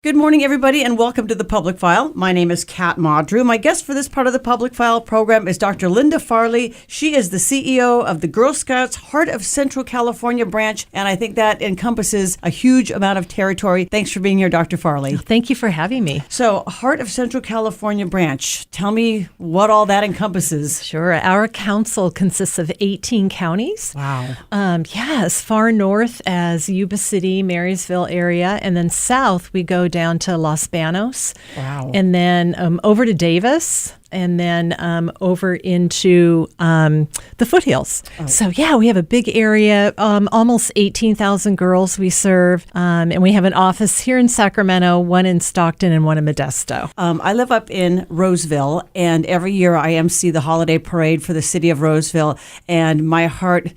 Good morning, everybody, and welcome to the Public File. My name is Kat Maudru. My guest for this part of the Public File program is Dr. Linda Farley. She is the CEO of the Girl Scouts Heart of Central California branch, and I think that encompasses a huge amount of territory. Thanks for being here, Dr. Farley. Thank you for having me. So, Heart of Central California branch, tell me what all that encompasses. Sure. Our council consists of 18 counties. Wow. As far north as Yuba City, Marysville area, and then south we go down to Los Banos. Wow. And then over to Davis, and then over into the foothills. Oh. So, we have a big area, almost 18,000 girls we serve. And we have an office here in Sacramento, one in Stockton, and one in Modesto. I live up in Roseville, and every year I MC the holiday parade for the city of Roseville, and my heart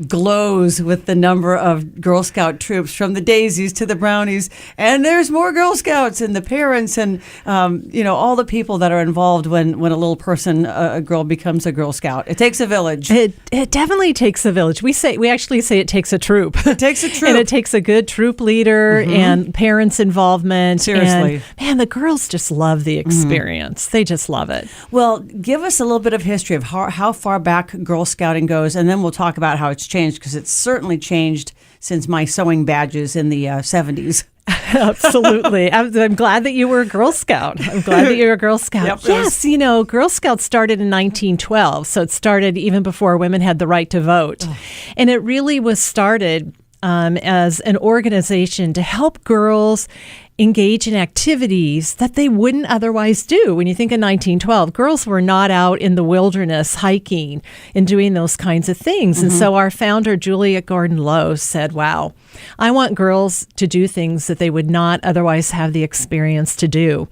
glows with the number of Girl Scout troops, from the daisies to the brownies, and there's more Girl Scouts and the parents and all the people that are involved when a little person, a girl, becomes a Girl Scout. It takes a village. It definitely takes a village. We actually say it takes a troop. It takes a troop, and it takes a good troop leader and parents' involvement. Seriously, and, man, the girls just love the experience. They just love it. Well, give us a little bit of history of how far back Girl Scouting goes, and then we'll talk about how it's changed, because it's certainly changed since my sewing badges in the 70s. Absolutely. I'm glad that you were a Girl Scout. I'm glad that you're a Girl Scout. Yep, yes, Girl Scouts started in 1912, so it started even before women had the right to vote. Oh. And it really was started as an organization to help girls engage in activities that they wouldn't otherwise do. When you think of 1912, girls were not out in the wilderness hiking and doing those kinds of things. And so our founder, Julia Gordon-Low, said, wow, I want girls to do things that they would not otherwise have the experience to do,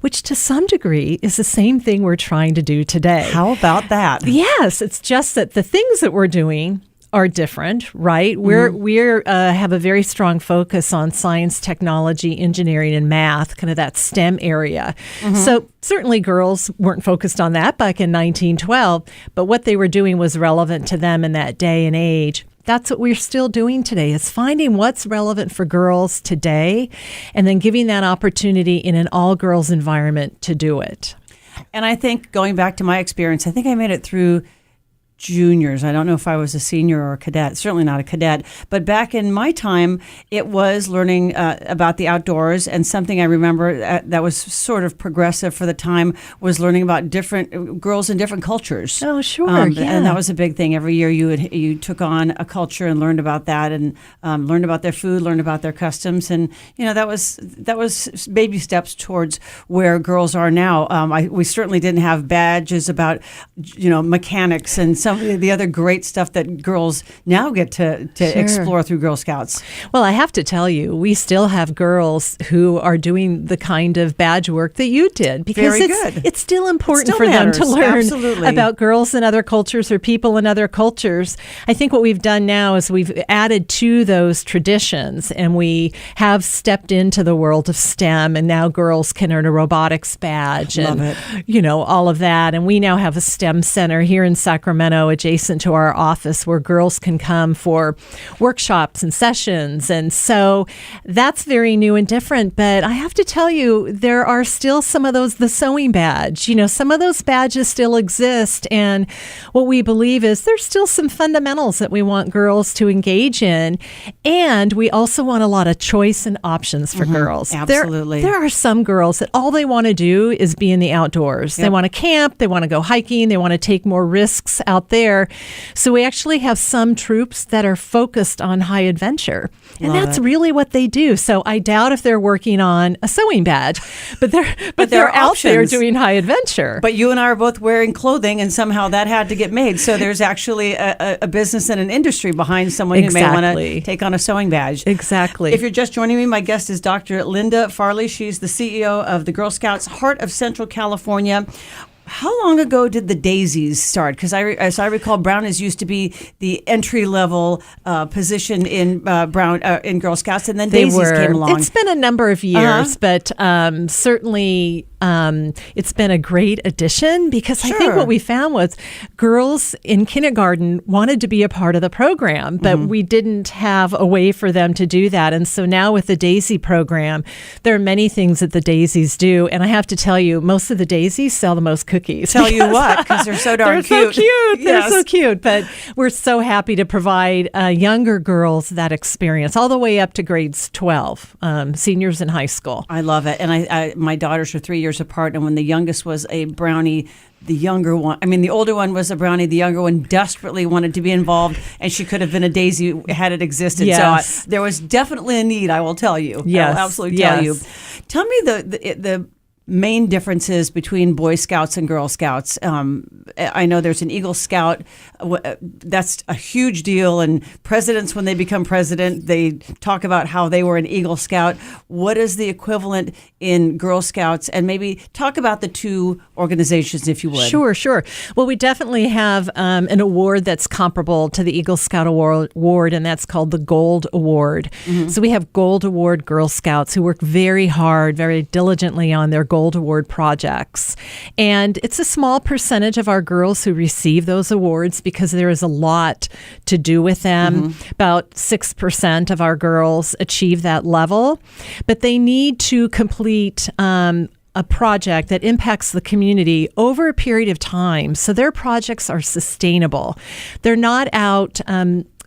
which to some degree is the same thing we're trying to do today. How about that? Yes, it's just that the things that we're doing are different, right? We're have a very strong focus on science, technology, engineering, and math, kind of that STEM area. So certainly girls weren't focused on that back in 1912, but what they were doing was relevant to them in that day and age. That's what we're still doing today, is finding what's relevant for girls today and then giving that opportunity in an all-girls environment to do it. And I think, going back to my experience, I think I made it through juniors. I don't know if I was a senior or a cadet, certainly not a cadet. But back in my time, it was learning about the outdoors. And something I remember that was sort of progressive for the time was learning about different girls in different cultures. Oh, sure. And that was a big thing. Every year you took on a culture and learned about that, and learned about their food, learned about their customs. And, that was baby steps towards where girls are now. We certainly didn't have badges about, mechanics and some of the other great stuff that girls now get to explore through Girl Scouts. Well, I have to tell you, we still have girls who are doing the kind of badge work that you did, because it's still important for them to learn about girls in other cultures or people in other cultures. I think what we've done now is we've added to those traditions, and we have stepped into the world of STEM, and now girls can earn a robotics badge. Love and it. All of that. And we now have a STEM center here in Sacramento, adjacent to our office, where girls can come for workshops and sessions. And so that's very new and different. But I have to tell you, there are still some of those, the sewing badge, some of those badges still exist. And what we believe is there's still some fundamentals that we want girls to engage in. And we also want a lot of choice and options for girls. Absolutely. There are some girls that all they want to do is be in the outdoors. Yep. They want to camp, they want to go hiking, they want to take more risks out there. So we actually have some troops that are focused on high adventure. And that's really what they do. So I doubt if they're working on a sewing badge, but they're out there doing high adventure. But you and I are both wearing clothing, and somehow that had to get made. So there's actually a business and an industry behind someone who may want to take on a sewing badge. Exactly. If you're just joining me, my guest is Dr. Linda Farley. She's the CEO of the Girl Scouts Heart of Central California. How long ago did the daisies start? Because as I recall, brownies used to be the entry level position in in Girl Scouts, and then daisies came along. It's been a number of years, but certainly it's been a great addition, because I think what we found was girls in kindergarten wanted to be a part of the program, but we didn't have a way for them to do that. And so now with the Daisy program, there are many things that the daisies do. And I have to tell you, most of the daisies sell the most cookies. Tell you what, because they're so darn cute. So cute. They're so cute. But we're so happy to provide younger girls that experience, all the way up to grades 12, seniors in high school. I love it. And my daughters are 3 years apart. And when the youngest was a brownie, the older one was a brownie. The younger one desperately wanted to be involved, and she could have been a daisy had it existed. Yes. So there was definitely a need, I will tell you. Yes. I will absolutely tell you. Tell me the main differences between Boy Scouts and Girl Scouts. I know there's an Eagle Scout. That's a huge deal. And presidents, when they become president, they talk about how they were an Eagle Scout. What is the equivalent in Girl Scouts? And maybe talk about the two organizations, if you would. Sure. Well, we definitely have an award that's comparable to the Eagle Scout Award, and that's called the Gold Award. So we have Gold Award Girl Scouts who work very hard, very diligently on their Gold Award projects. And it's a small percentage of our girls who receive those awards, because there is a lot to do with them. About 6% of our girls achieve that level, but they need to complete a project that impacts the community over a period of time. So their projects are sustainable. They're not out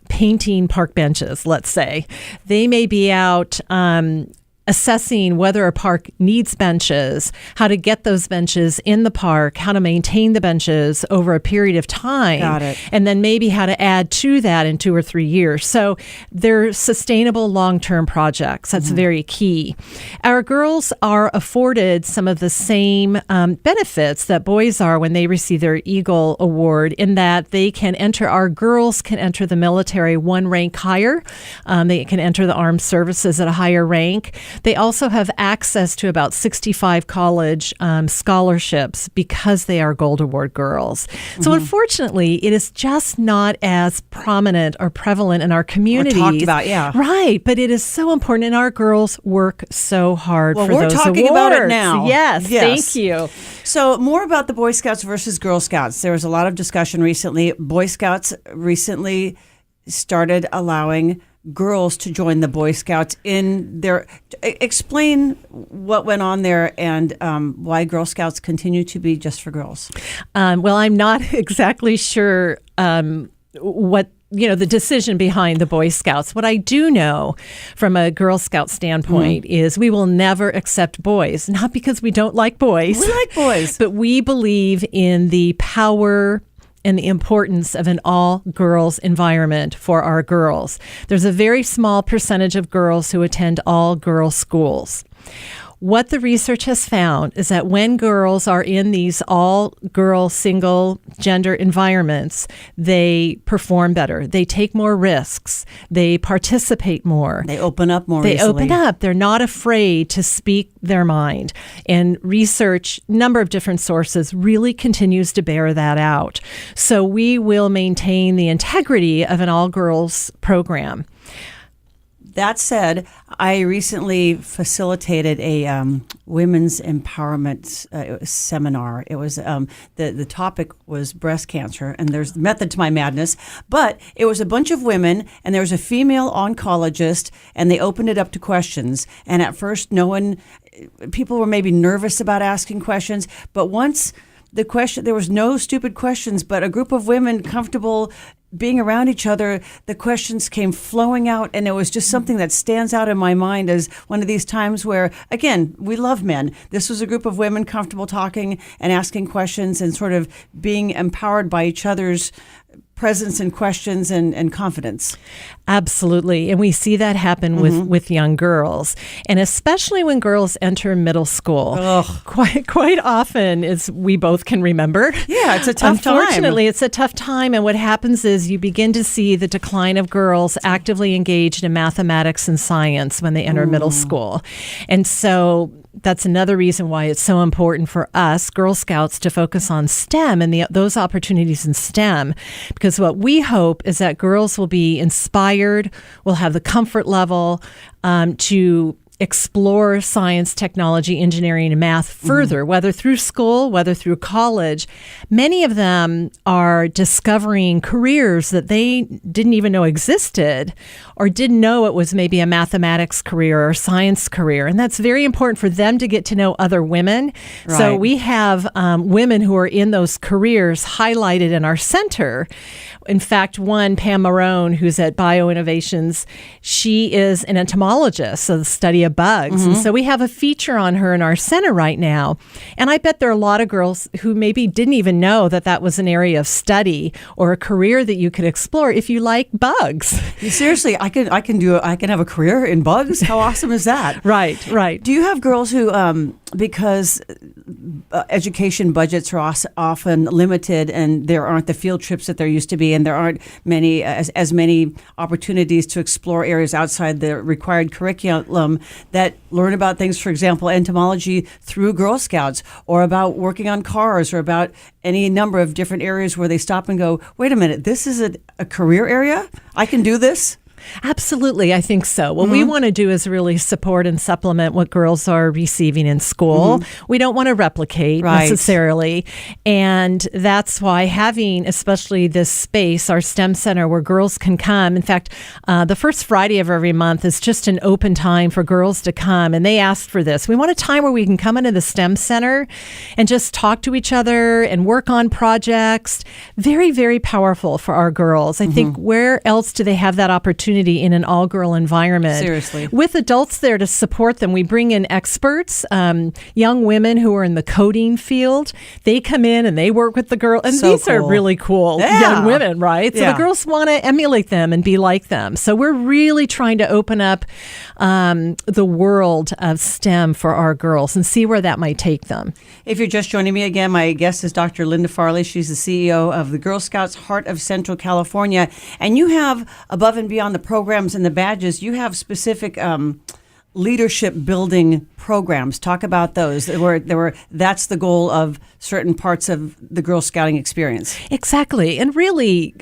painting park benches, let's say. They may be out assessing whether a park needs benches, how to get those benches in the park, how to maintain the benches over a period of time. Got it. And then maybe how to add to that in 2 or 3 years. So they're sustainable long-term projects. That's very key. Our girls are afforded some of the same benefits that boys are when they receive their Eagle Award, in that our girls can enter the military one rank higher. They can enter the armed services at a higher rank. They also have access to about 65 college scholarships because they are Gold Award girls. So unfortunately, it is just not as prominent or prevalent in our community. Or talked about, yeah. Right, but it is so important, and our girls work so hard for those awards. Well, we're talking about it now. Yes, thank you. So more about the Boy Scouts versus Girl Scouts. There was a lot of discussion recently. Boy Scouts recently started allowing girls to join the Boy Scouts in their. Explain what went on there, and why Girl Scouts continue to be just for girls. Well, I'm not exactly sure what the decision behind the Boy Scouts. What I do know from a Girl Scout standpoint is we will never accept boys, not because we don't like boys. We like boys. But we believe in the power and the importance of an all-girls environment for our girls. There's a very small percentage of girls who attend all-girls schools. What the research has found is that when girls are in these all-girl, single-gender environments, they perform better. They take more risks. They participate more. They open up more They easily. open up. They're not afraid to speak their mind. And research, number of different sources, really continues to bear that out. So we will maintain the integrity of an all-girls program. That said, I recently facilitated a women's empowerment seminar. It was the topic was breast cancer, and there's method to my madness. But it was a bunch of women, and there was a female oncologist, and they opened it up to questions. And at first, people were maybe nervous about asking questions, but once there was no stupid questions, but a group of women comfortable being around each other, the questions came flowing out, and it was just something that stands out in my mind as one of these times where, again, we love men. This was a group of women comfortable talking and asking questions and sort of being empowered by each other's presence and questions and confidence. Absolutely. And we see that happen with young girls. And especially when girls enter middle school. Quite often, as we both can remember. Yeah, it's a tough time. Unfortunately, it's a tough time. And what happens is you begin to see the decline of girls actively engaged in mathematics and science when they enter middle school. And so that's another reason why it's so important for us, Girl Scouts, to focus on STEM and those opportunities in STEM. Because what we hope is that girls will be inspired, will have the comfort level to explore science, technology, engineering, and math further, whether through school, whether through college. Many of them are discovering careers that they didn't even know existed or didn't know it was maybe a mathematics career or science career. And that's very important for them to get to know other women. Right. So we have women who are in those careers highlighted in our center. In fact, one, Pam Marone, who's at Bioinnovations, she is an entomologist, so the study of bugs. And so we have a feature on her in our center right now. And I bet there are a lot of girls who maybe didn't even know that that was an area of study or a career that you could explore if you like bugs. Seriously, I can have a career in bugs. How awesome is that? Right. Do you have girls who, because education budgets are often limited and there aren't the field trips that there used to be, and there aren't many as many opportunities to explore areas outside the required curriculum, that learn about things, for example, entomology through Girl Scouts, or about working on cars, or about any number of different areas where they stop and go, wait a minute, this is a career area? I can do this? Absolutely, I think so. What we want to do is really support and supplement what girls are receiving in school. We don't want to replicate necessarily. And that's why having especially this space, our STEM center, where girls can come. In fact, the first Friday of every month is just an open time for girls to come. And they asked for this. We want a time where we can come into the STEM center and just talk to each other and work on projects. Very, very powerful for our girls. I think where else do they have that opportunity in an all-girl environment? Seriously. With adults there to support them. We bring in experts, young women who are in the coding field. They come in and they work with the girls. And these are really cool young women, right? So the girls want to emulate them and be like them. So we're really trying to open up the world of STEM for our girls and see where that might take them. If you're just joining me again, my guest is Dr. Linda Farley. She's the CEO of the Girl Scouts Heart of Central California. And you have, above and beyond the programs and the badges, you have specific leadership building programs. Talk about those. That's the goal of certain parts of the Girl Scouting experience. Exactly. And really,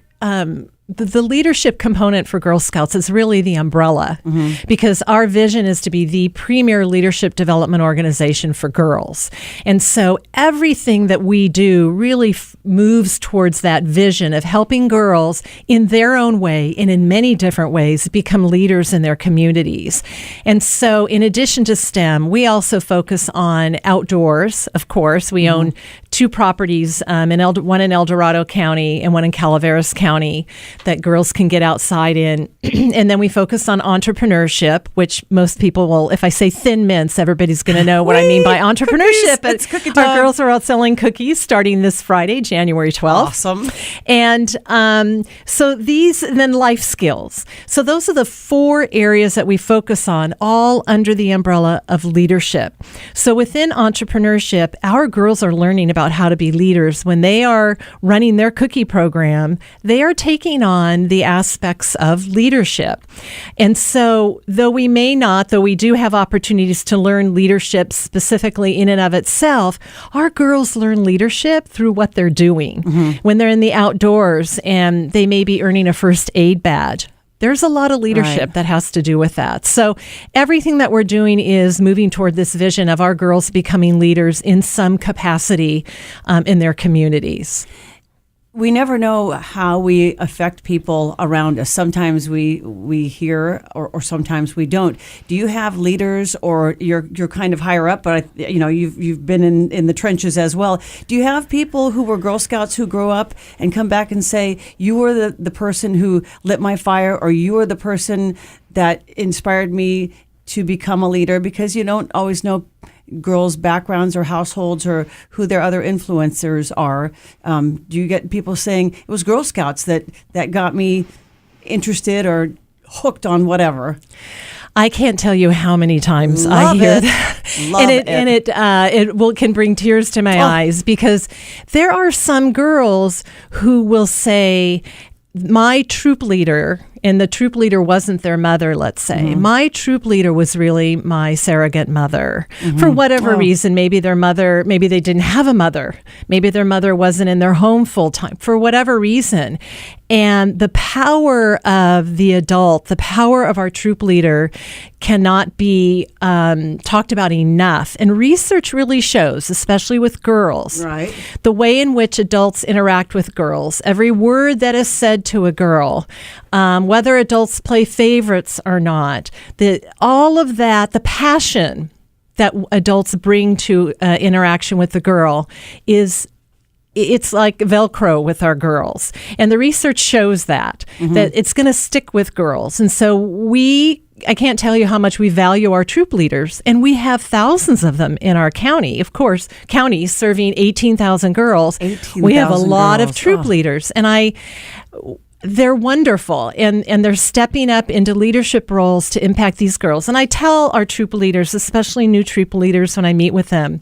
the leadership component for Girl Scouts is really the umbrella, because our vision is to be the premier leadership development organization for girls. And so everything that we do really moves towards that vision of helping girls in their own way and in many different ways become leaders in their communities. And so in addition to STEM, we also focus on outdoors. Of course, we own two properties, one in El Dorado County and one in Calaveras County, that girls can get outside in. And then we focus on entrepreneurship, which most people will, if I say Thin Mints, everybody's going to know what I mean by entrepreneurship. But our girls are out selling cookies starting this Friday, January 12th. Awesome. And so these, and then life skills. So those are the four areas that we focus on, all under the umbrella of leadership. So within entrepreneurship, our girls are learning about how to be leaders. When they are running their cookie program, they are taking on the aspects of leadership. And so though we do have opportunities to learn leadership specifically in and of itself, our girls learn leadership through what they're doing. When they're in the outdoors and they may be earning a first aid badge, there's a lot of leadership that has to do with that. So everything that we're doing is moving toward this vision of our girls becoming leaders in some capacity in their communities. We never know how we affect people around us. Sometimes we hear, or sometimes we don't. Do you have leaders, or you're kind of higher up, but you've been in the trenches as well. Do you have people who were Girl Scouts who grow up and come back and say, you were the person who lit my fire, or you were the person that inspired me to become a leader? Because you don't always know girls' backgrounds or households or who their other influencers are? Do you get people saying, it was Girl Scouts that got me interested or hooked on whatever? I can't tell you how many times I hear that. And it can bring tears to my eyes, because there are some girls who will say, my troop leader, and the troop leader wasn't their mother, let's say. My troop leader was really my surrogate mother. For whatever reason, maybe they didn't have a mother. Maybe their mother wasn't in their home full time, for whatever reason. And the power of the adult, the power of our troop leader cannot be talked about enough. And research really shows, especially with girls, right, the way in which adults interact with girls. Every word that is said to a girl, whether adults play favorites or not, all of that, the passion that adults bring to interaction with the girl it's like Velcro with our girls. And the research shows that it's going to stick with girls. And so I can't tell you how much we value our troop leaders, and we have thousands of them in our county. Of course, county serving 18,000 girls. We have a lot of troop leaders, and they're wonderful, and they're stepping up into leadership roles to impact these girls. And I tell our troop leaders, especially new troop leaders, when I meet with them,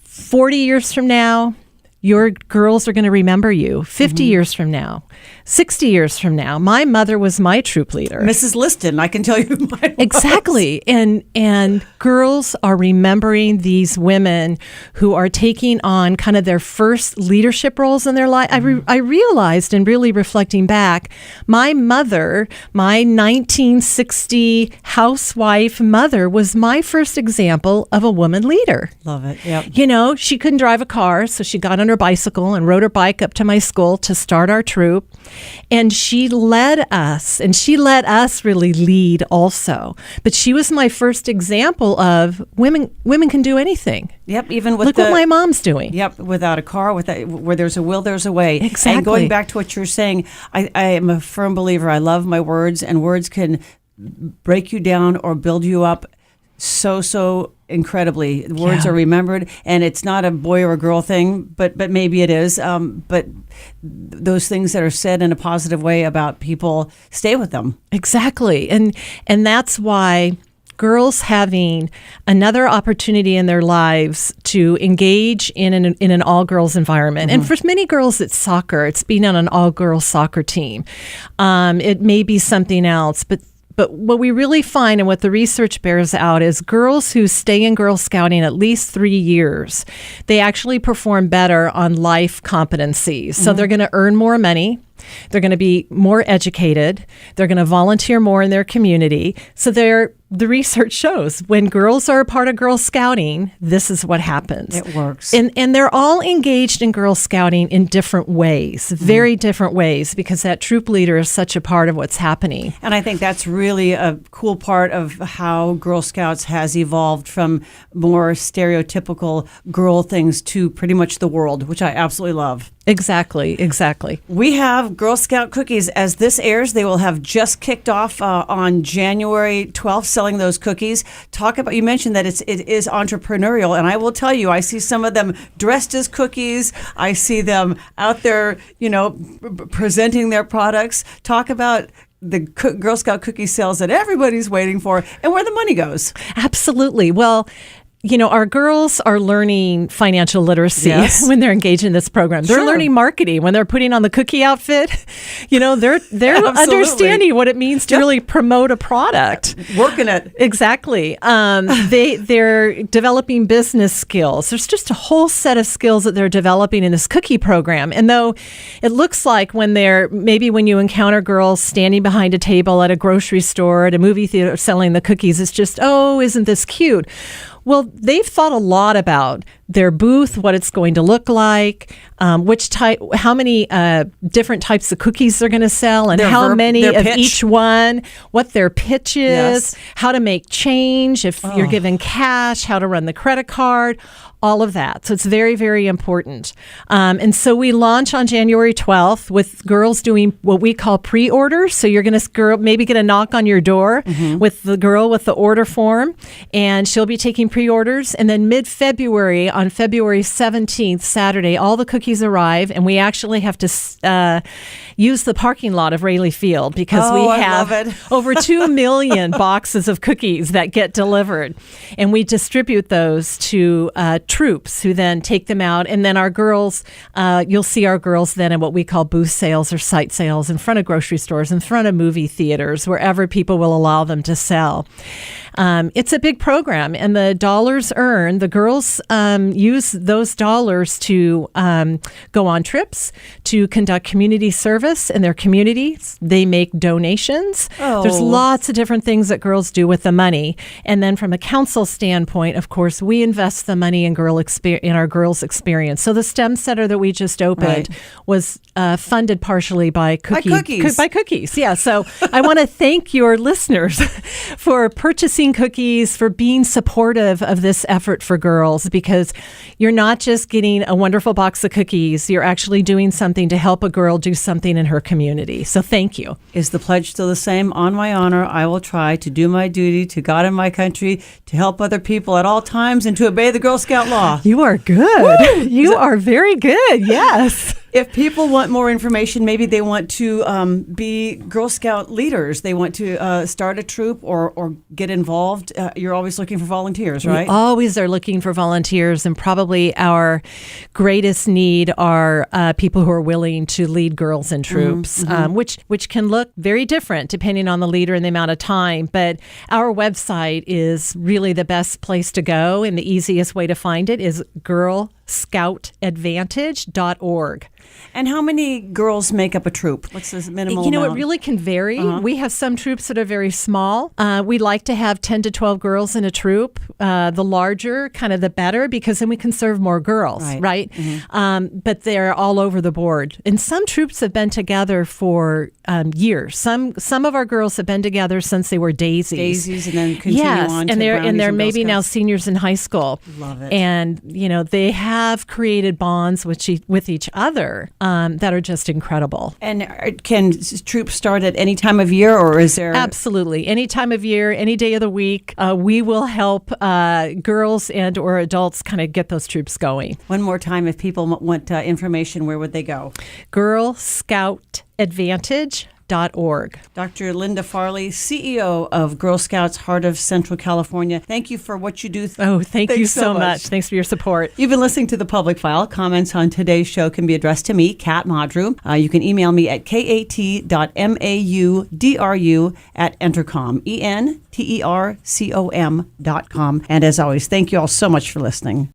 40 years from now, your girls are going to remember you. 50 years from now, 60 years from now. My mother was my troop leader. Mrs. Liston, I can tell you who mine was. Exactly. And girls are remembering these women who are taking on kind of their first leadership roles in their life. I realized, in really reflecting back, my mother, my 1960 housewife mother, was my first example of a woman leader. Love it. Yep. You know, she couldn't drive a car, so she got on her bicycle and rode her bike up to my school to start our troop. And she led us, and she let us really lead also. But she was my first example of women can do anything. Yep, even with Look what my mom's doing. Yep, without a car, where there's a will, there's a way. Exactly. And going back to what you're saying, I am a firm believer. I love my words, and words can break you down or build you up so incredibly. Words are remembered, and it's not a boy or a girl thing, but maybe it is. But those things that are said in a positive way about people, stay with them. Exactly, and that's why girls having another opportunity in their lives to engage in an all-girls environment. And for many girls, it's soccer. It's being on an all-girls soccer team. It may be something else, but what we really find, and what the research bears out, is girls who stay in Girl Scouting at least 3 years, they actually perform better on life competencies. So they're going to earn more money. They're going to be more educated. They're going to volunteer more in their community. So the research shows when girls are a part of Girl Scouting, this is what happens. It works. And they're all engaged in Girl Scouting in different ways, very different ways, because that troop leader is such a part of what's happening. And I think that's really a cool part of how Girl Scouts has evolved from more stereotypical girl things to pretty much the world, which I absolutely love. Exactly. We have Girl Scout cookies. As this airs, they will have just kicked off on January 12th, selling those cookies. You mentioned that it is entrepreneurial, and I will tell you, I see some of them dressed as cookies. I see them out there, presenting their products. Talk about the Girl Scout cookie sales that everybody's waiting for, and where the money goes. Absolutely. Well, our girls are learning financial literacy when they're engaged in this program. They're learning marketing when they're putting on the cookie outfit. They're understanding what it means to really promote a product. Working it. Exactly. They're developing business skills. There's just a whole set of skills that they're developing in this cookie program. And though it looks like when you encounter girls standing behind a table at a grocery store, at a movie theater selling the cookies, it's just, oh, isn't this cute? Well, they've thought a lot about their booth, what it's going to look like, how many different types of cookies they're going to sell, and how many of each one, what their pitch is, how to make change, if you're given cash, how to run the credit card, all of that. So it's very, very important. And so we launch on January 12th with girls doing what we call pre-orders. So you're going to maybe get a knock on your door with the girl with the order form, and she'll be taking pre-orders. And then mid-February, on February 17th, Saturday, all the cookies arrive, and we actually have to use the parking lot of Rayleigh Field because we have over 2 million boxes of cookies that get delivered. And we distribute those to troops who then take them out. And then our girls, you'll see our girls then in what we call booth sales or site sales in front of grocery stores, in front of movie theaters, wherever people will allow them to sell. It's a big program, and the dollars earned, the girls use those dollars to go on trips, to conduct community service in their communities. They make donations. There's lots of different things that girls do with the money. And then from a council standpoint, of course, we invest the money in our girls' experience. So the STEM Center that we just opened was funded partially by cookies. By cookies, yeah. So I want to thank your listeners for purchasing cookies, for being supportive of this effort for girls, because you're not just getting a wonderful box of cookies, you're actually doing something to help a girl do something in her community. So thank you. Is the pledge still the same? On my honor, I will try to do my duty to God and my country, to help other people at all times, and to obey the Girl Scout law. You are good. You are very good. Yes. If people want more information, maybe they want to be Girl Scout leaders, they want to start a troop or get involved, you're always looking for volunteers, right? We always are looking for volunteers, and probably our greatest need are people who are willing to lead girls in troops, which can look very different depending on the leader and the amount of time. But our website is really the best place to go, and the easiest way to find it is girlscoutadvantage.org. And how many girls make up a troop? What's the minimal amount? It really can vary. We have some troops that are very small. We like to have 10 to 12 girls in a troop. The larger, kind of the better, because then we can serve more girls, right? But they're all over the board. And some troops have been together for years. Some of our girls have been together since they were daisies. And then continue on to Brownies and they're maybe now seniors in high school. Love it. And, they have created bonds with each other that are just incredible. And can troops start at any time of year, or is there? Absolutely. Any time of year, any day of the week, we will help girls and or adults kind of get those troops going. One more time, if people want information, where would they go? girlscoutadvantage.org. Dr. Linda Farley, CEO of Girl Scouts Heart of Central California. Thank you for what you do. Thank you so much. Thanks for your support. You've been listening to The Public File. Comments on today's show can be addressed to me, Kat Maudru. You can email me at kat.maudru@entercom, entercom.com. And as always, thank you all so much for listening.